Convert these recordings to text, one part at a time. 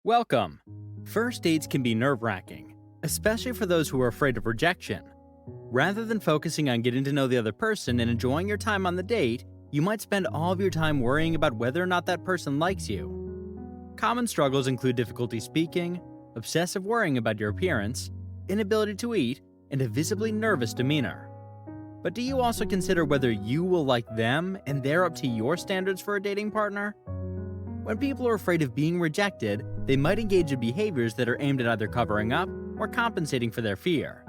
Welcome! First dates can be nerve-wracking, especially for those who are afraid of rejection. Rather than focusing on getting to know the other person and enjoying your time on the date, you might spend all of your time worrying about whether or not that person likes you. Common struggles include difficulty speaking, obsessive worrying about your appearance, inability to eat, and a visibly nervous demeanor. But do you also consider whether you will like them and they're up to your standards for a dating partner? When people are afraid of being rejected, they might engage in behaviors that are aimed at either covering up or compensating for their fear.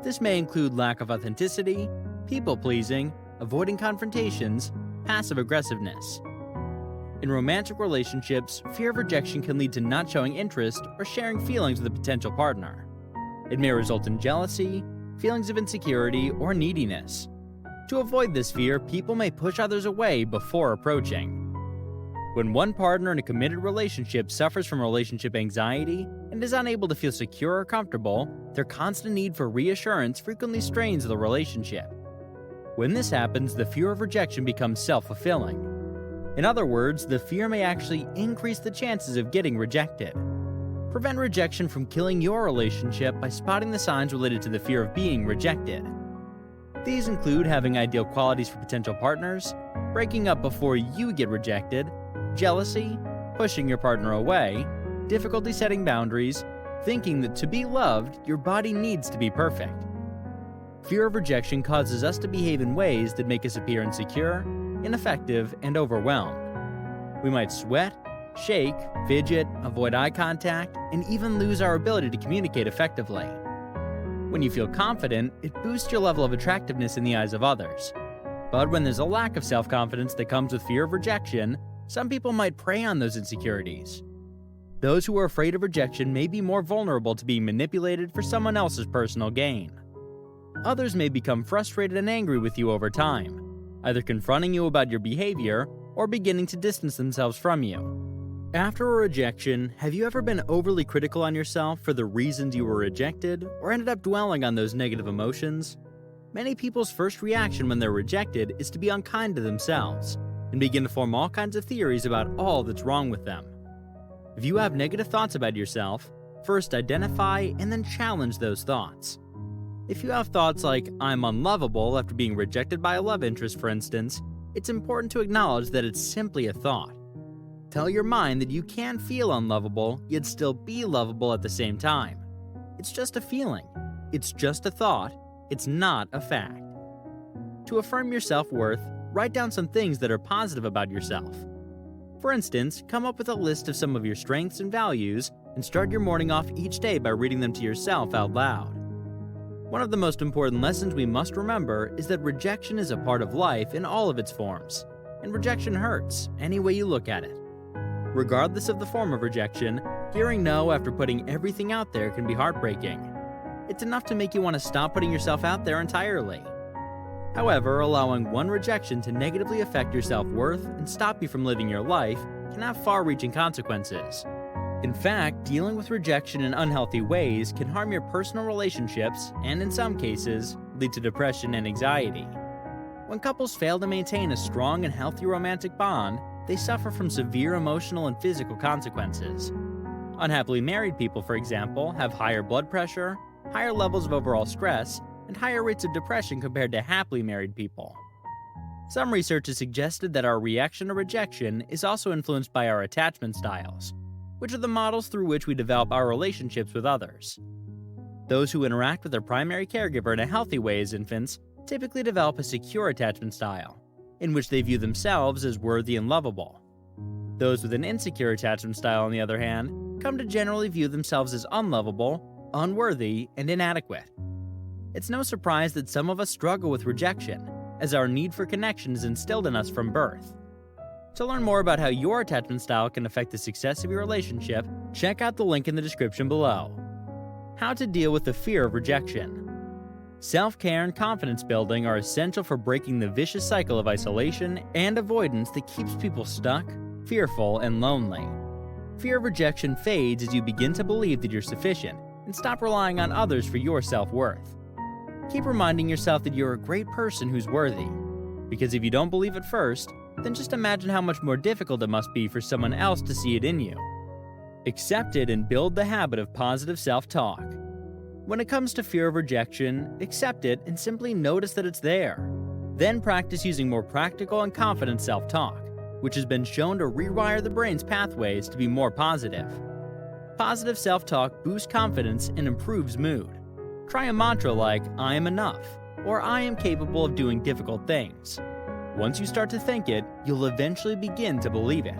This may include lack of authenticity, people-pleasing, avoiding confrontations, passive aggressiveness. In romantic relationships, fear of rejection can lead to not showing interest or sharing feelings with a potential partner. It may result in jealousy, feelings of insecurity, or neediness. To avoid this fear, people may push others away before approaching. When one partner in a committed relationship suffers from relationship anxiety and is unable to feel secure or comfortable, their constant need for reassurance frequently strains the relationship. When this happens, the fear of rejection becomes self-fulfilling. In other words, the fear may actually increase the chances of getting rejected. Prevent rejection from killing your relationship by spotting the signs related to the fear of being rejected. These include having ideal qualities for potential partners, breaking up before you get rejected, jealousy, pushing your partner away, difficulty setting boundaries, thinking that to be loved, your body needs to be perfect. Fear of rejection causes us to behave in ways that make us appear insecure, ineffective, and overwhelmed. We might sweat, shake, fidget, avoid eye contact, and even lose our ability to communicate effectively. When you feel confident, it boosts your level of attractiveness in the eyes of others. But when there's a lack of self-confidence that comes with fear of rejection, some people might prey on those insecurities. Those who are afraid of rejection may be more vulnerable to being manipulated for someone else's personal gain. Others may become frustrated and angry with you over time, either confronting you about your behavior or beginning to distance themselves from you. After a rejection, have you ever been overly critical on yourself for the reasons you were rejected, or ended up dwelling on those negative emotions? Many people's first reaction when they're rejected is to be unkind to themselves, and begin to form all kinds of theories about all that's wrong with them. If you have negative thoughts about yourself, first identify and then challenge those thoughts. If you have thoughts like, "I'm unlovable" after being rejected by a love interest, for instance, it's important to acknowledge that it's simply a thought. Tell your mind that you can feel unlovable, yet still be lovable at the same time. It's just a feeling. It's just a thought. It's not a fact. To affirm your self-worth, write down some things that are positive about yourself. For instance, come up with a list of some of your strengths and values and start your morning off each day by reading them to yourself out loud. One of the most important lessons we must remember is that rejection is a part of life in all of its forms, and rejection hurts any way you look at it. Regardless of the form of rejection, hearing no after putting everything out there can be heartbreaking. It's enough to make you want to stop putting yourself out there entirely. However, allowing one rejection to negatively affect your self-worth and stop you from living your life can have far-reaching consequences. In fact, dealing with rejection in unhealthy ways can harm your personal relationships and, in some cases, lead to depression and anxiety. When couples fail to maintain a strong and healthy romantic bond, they suffer from severe emotional and physical consequences. Unhappily married people, for example, have higher blood pressure, higher levels of overall stress, and higher rates of depression compared to happily married people. Some research has suggested that our reaction to rejection is also influenced by our attachment styles, which are the models through which we develop our relationships with others. Those who interact with their primary caregiver in a healthy way as infants typically develop a secure attachment style, in which they view themselves as worthy and lovable. Those with an insecure attachment style, on the other hand, come to generally view themselves as unlovable, unworthy, and inadequate. It's no surprise that some of us struggle with rejection, as our need for connection is instilled in us from birth. To learn more about how your attachment style can affect the success of your relationship, check out the link in the description below. How to deal with the fear of rejection. Self-care and confidence building are essential for breaking the vicious cycle of isolation and avoidance that keeps people stuck, fearful, and lonely. Fear of rejection fades as you begin to believe that you're sufficient and stop relying on others for your self-worth. Keep reminding yourself that you're a great person who's worthy, because if you don't believe it first, then just imagine how much more difficult it must be for someone else to see it in you. Accept it and build the habit of positive self-talk. When it comes to fear of rejection, accept it and simply notice that it's there. Then practice using more practical and confident self-talk, which has been shown to rewire the brain's pathways to be more positive. Positive self-talk boosts confidence and improves mood. Try a mantra like, "I am enough," or "I am capable of doing difficult things." Once you start to think it, you'll eventually begin to believe it.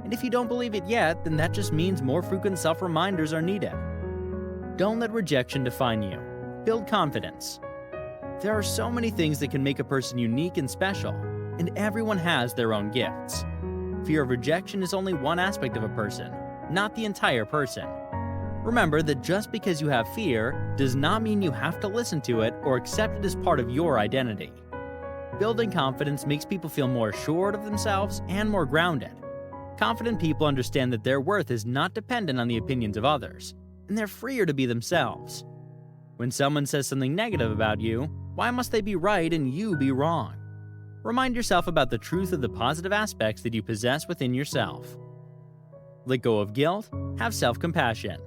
And if you don't believe it yet, then that just means more frequent self-reminders are needed. Don't let rejection define you. Build confidence. There are so many things that can make a person unique and special, and everyone has their own gifts. Fear of rejection is only one aspect of a person, not the entire person. Remember that just because you have fear does not mean you have to listen to it or accept it as part of your identity. Building confidence makes people feel more assured of themselves and more grounded. Confident people understand that their worth is not dependent on the opinions of others, and they're freer to be themselves. When someone says something negative about you, why must they be right and you be wrong? Remind yourself about the truth of the positive aspects that you possess within yourself. Let go of guilt, have self-compassion.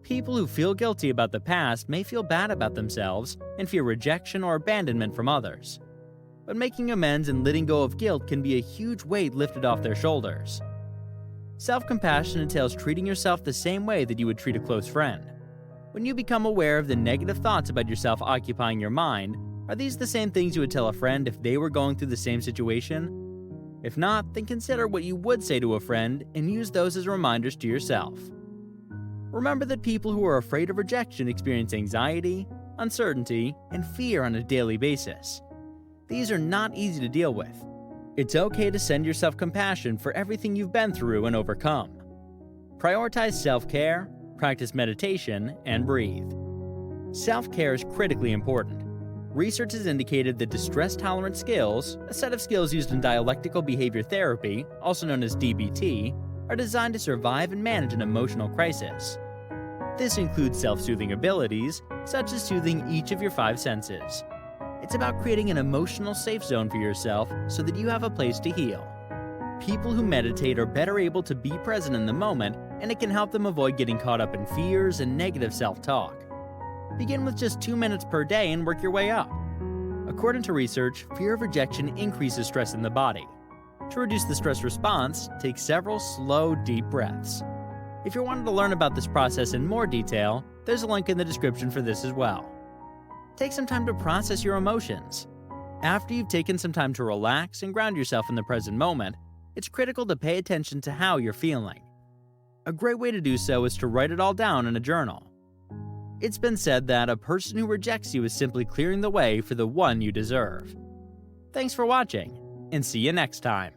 People who feel guilty about the past may feel bad about themselves and fear rejection or abandonment from others. But making amends and letting go of guilt can be a huge weight lifted off their shoulders. Self-compassion entails treating yourself the same way that you would treat a close friend. When you become aware of the negative thoughts about yourself occupying your mind, are these the same things you would tell a friend if they were going through the same situation? If not, then consider what you would say to a friend and use those as reminders to yourself. Remember that people who are afraid of rejection experience anxiety, uncertainty, and fear on a daily basis. These are not easy to deal with. It's okay to send yourself compassion for everything you've been through and overcome. Prioritize self-care, practice meditation, and breathe. Self-care is critically important. Research has indicated that distress-tolerant skills, a set of skills used in dialectical behavior therapy, also known as DBT, are designed to survive and manage an emotional crisis. This includes self-soothing abilities, such as soothing each of your 5 senses. It's about creating an emotional safe zone for yourself so that you have a place to heal. People who meditate are better able to be present in the moment, and it can help them avoid getting caught up in fears and negative self-talk. Begin with just 2 minutes per day and work your way up. According to research, fear of rejection increases stress in the body. To reduce the stress response, take several slow, deep breaths. If you're wanting to learn about this process in more detail, there's a link in the description for this as well. Take some time to process your emotions. After you've taken some time to relax and ground yourself in the present moment, it's critical to pay attention to how you're feeling. A great way to do so is to write it all down in a journal. It's been said that a person who rejects you is simply clearing the way for the one you deserve. Thanks for watching, and see you next time.